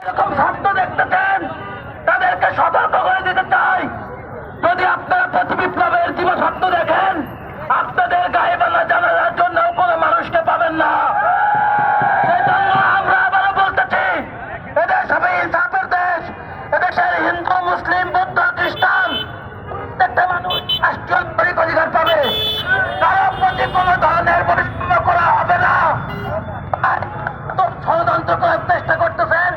এরকম স্বপ্ন দেখতে চান তাদেরকে সতর্ক করে দিতে চাই, যদি আপনারা প্রতি বিপ্লবের জীব স্বপ্ন দেখেন আপনাদের গায়ে বাংলা জানালার জন্য কোনো মানুষকে পাবেন না। সেজন্য আমরা আবারও বলতেছি, এদেশ হবে ইনসাফের দেশ। এদেশের হিন্দু, মুসলিম, বৌদ্ধ, খ্রিস্টান প্রত্যেকটা মানুষ রাষ্ট্রীয় নাগরিক অধিকার পাবে। কারো প্রতি কোনো ধরনের বৈষম্য করা হবে না। ষড়যন্ত্র করার চেষ্টা করতেছেন,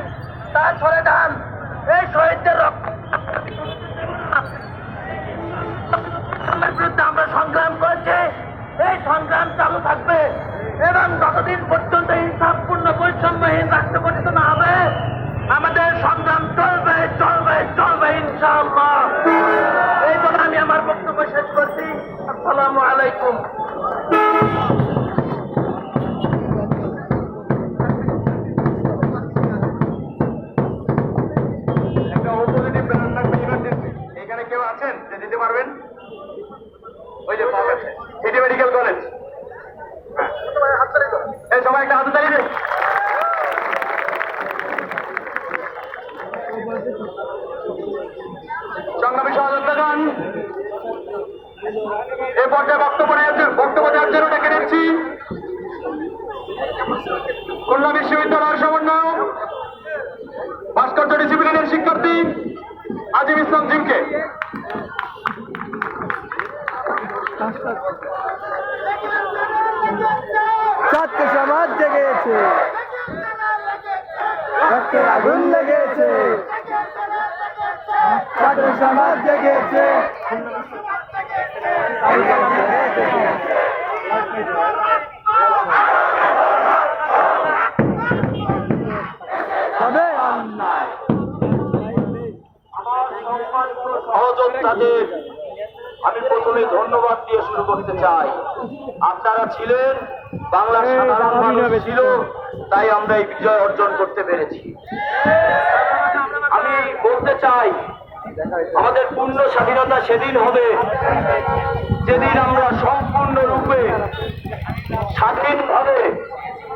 তার সরে যান। এই শহীদদের রক্তের বিরুদ্ধে আমরা সংগ্রাম করেছি, এই সংগ্রাম চালু থাকবে এবং যতদিন পর্যন্ত ইনসাফপূর্ণ বৈষম্যহীন রাষ্ট্র গঠিত না হবে আমাদের সংগ্রাম চলবে চলবে চলবে ইনশাআল্লাহ। এই জন্য আমি আমার বক্তব্য শেষ করছি। আসসালামু আলাইকুম। কেউ আছেন যে দিতে পারবেন? ওই যে সিটি মেডিকেল কলেজ, এই সবাই একটা হাত তালি দেন। সংগ্রামী সহযোদ্ধাগণ, এই পর্যায়ে বক্তব্য দেওয়ার জন্য ডেকে নিচ্ছি খুলনা বিশ্ববিদ্যালয়ের সমন্বয় ভাস্কর্য ডিসিপ্লিনের শিক্ষার্থী আজিম ইসলাম জিমকে। ছাত্র সমাজ জেগেছে, রক্তের আগুন লেগেছে, ছাত্র সমাজ জেগেছে। তবে অন্যায় সহযোদ্ধাদের আমি প্রথমে ধন্যবাদ দিয়ে শুরু করতে চাই। আপনারা ছিলেন, বাংলার সাধারণ মানুষ ছিল, তাই আমরা এই বিজয় অর্জন করতে পেরেছি। আমি বলতে চাই, আমাদের পূর্ণ স্বাধীনতা সেদিন হবে যেদিন আমরা সম্পূর্ণরূপে স্বাধীনভাবে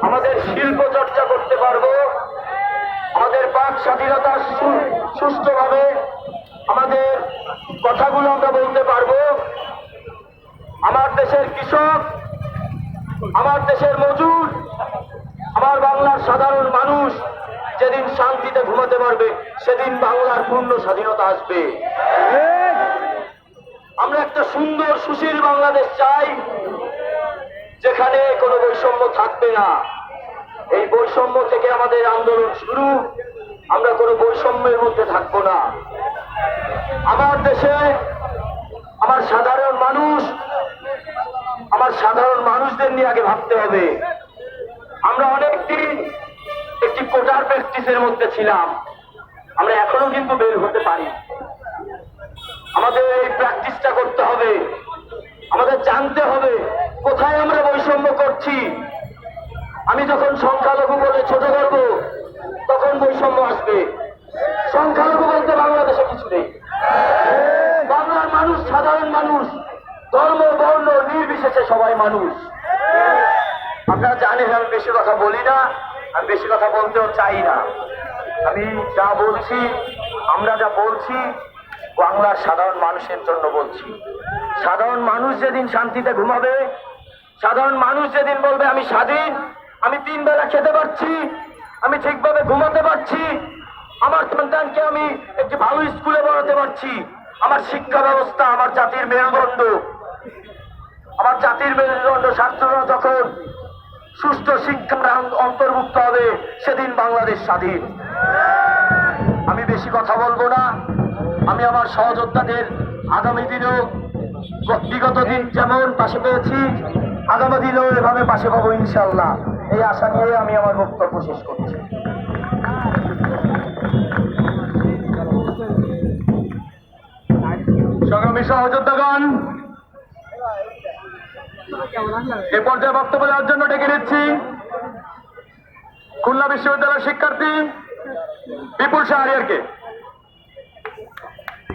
আমাদের শিল্প চর্চা করতে পারবো, আমাদের বাক স্বাধীনতা সুষ্ঠুভাবে আমাদের কথাগুলো আমরা বলতে পারবো। আমার দেশের কৃষক, আমার দেশের মজুর, আমার বাংলার সাধারণ মানুষ যেদিন শান্তিতে ঘুমাতে পারবে সেদিন বাংলার পূর্ণ স্বাধীনতা আসবে। আমরা একটা সুন্দর সুশীল বাংলাদেশ চাই, যেখানে কোনো বৈষম্য থাকবে না। এই বৈষম্য থেকে আমাদের আন্দোলন শুরু, আমরা কোনো বৈষম্যের মধ্যে থাকবো না। আমার দেশে আমার সাধারণ মানুষদের নিয়ে আগে ভাবতে হবে। আমরা অনেকদিন একটি কোটার প্র্যাকটিসের মধ্যে ছিলাম, আমরা এখনো কিন্তু বের হতে পারি। আমাদের এই প্র্যাকটিসটা করতে হবে, আমাদের জানতে হবে কোথায় আমরা বৈষম্য করছি। আমি যখন সংখ্যালঘু বলে ছোট করব তখন বৈষম্য আসবে। সংখ্যালঘু বলতে বাংলাদেশে কিছু নেই। বাংলার মানুষ সাধারণ মানুষ, ধর্ম বর্ণ নির্বিশেষে সবাই মানুষ। আপনারা জানেন আমি বেশি কথা বলি না, আমি বেশি কথা বলতেও চাই না। আমি যা বলছি, আমরা যা বলছি বাংলার সাধারণ মানুষের জন্য বলছি। সাধারণ মানুষ যেদিন শান্তিতে ঘুমাবে, সাধারণ মানুষ যেদিন বলবে আমি স্বাধীন, আমি 3 বেলা খেতে পারছি, আমি ঠিকভাবে ঘুমাতে পারছি, আমার সন্তানকে আমি একটি ভালো স্কুলে পড়াতে পারছি, আমার শিক্ষা ব্যবস্থা আমার জাতির মেরুদণ্ড, আমার জাতির মেরুদণ্ড ছাত্ররা যখন সুষ্ঠু শিক্ষার অন্তর্ভুক্ত হবে সেদিন বাংলাদেশ স্বাধীন। আমি বেশি কথা বলবো না। আমি আমার সহযোদ্ধাদের আগামী দিনেও বিগত দিন যেমন পাশে পেয়েছি আগামী দিনেও এভাবে পাশে পাবো ইনশাআল্লাহ। এই আশা নিয়ে আমি আমার বক্তব্য শেষ করছি। সংগ্রামী সহযোদ্ধাগণ, এ পর্যায়ে বক্তব্য দেওয়ার জন্য ডেকে নিচ্ছি খুলনা বিশ্ববিদ্যালয়ের শিক্ষার্থী বিপুল শাহরিয়ারকে।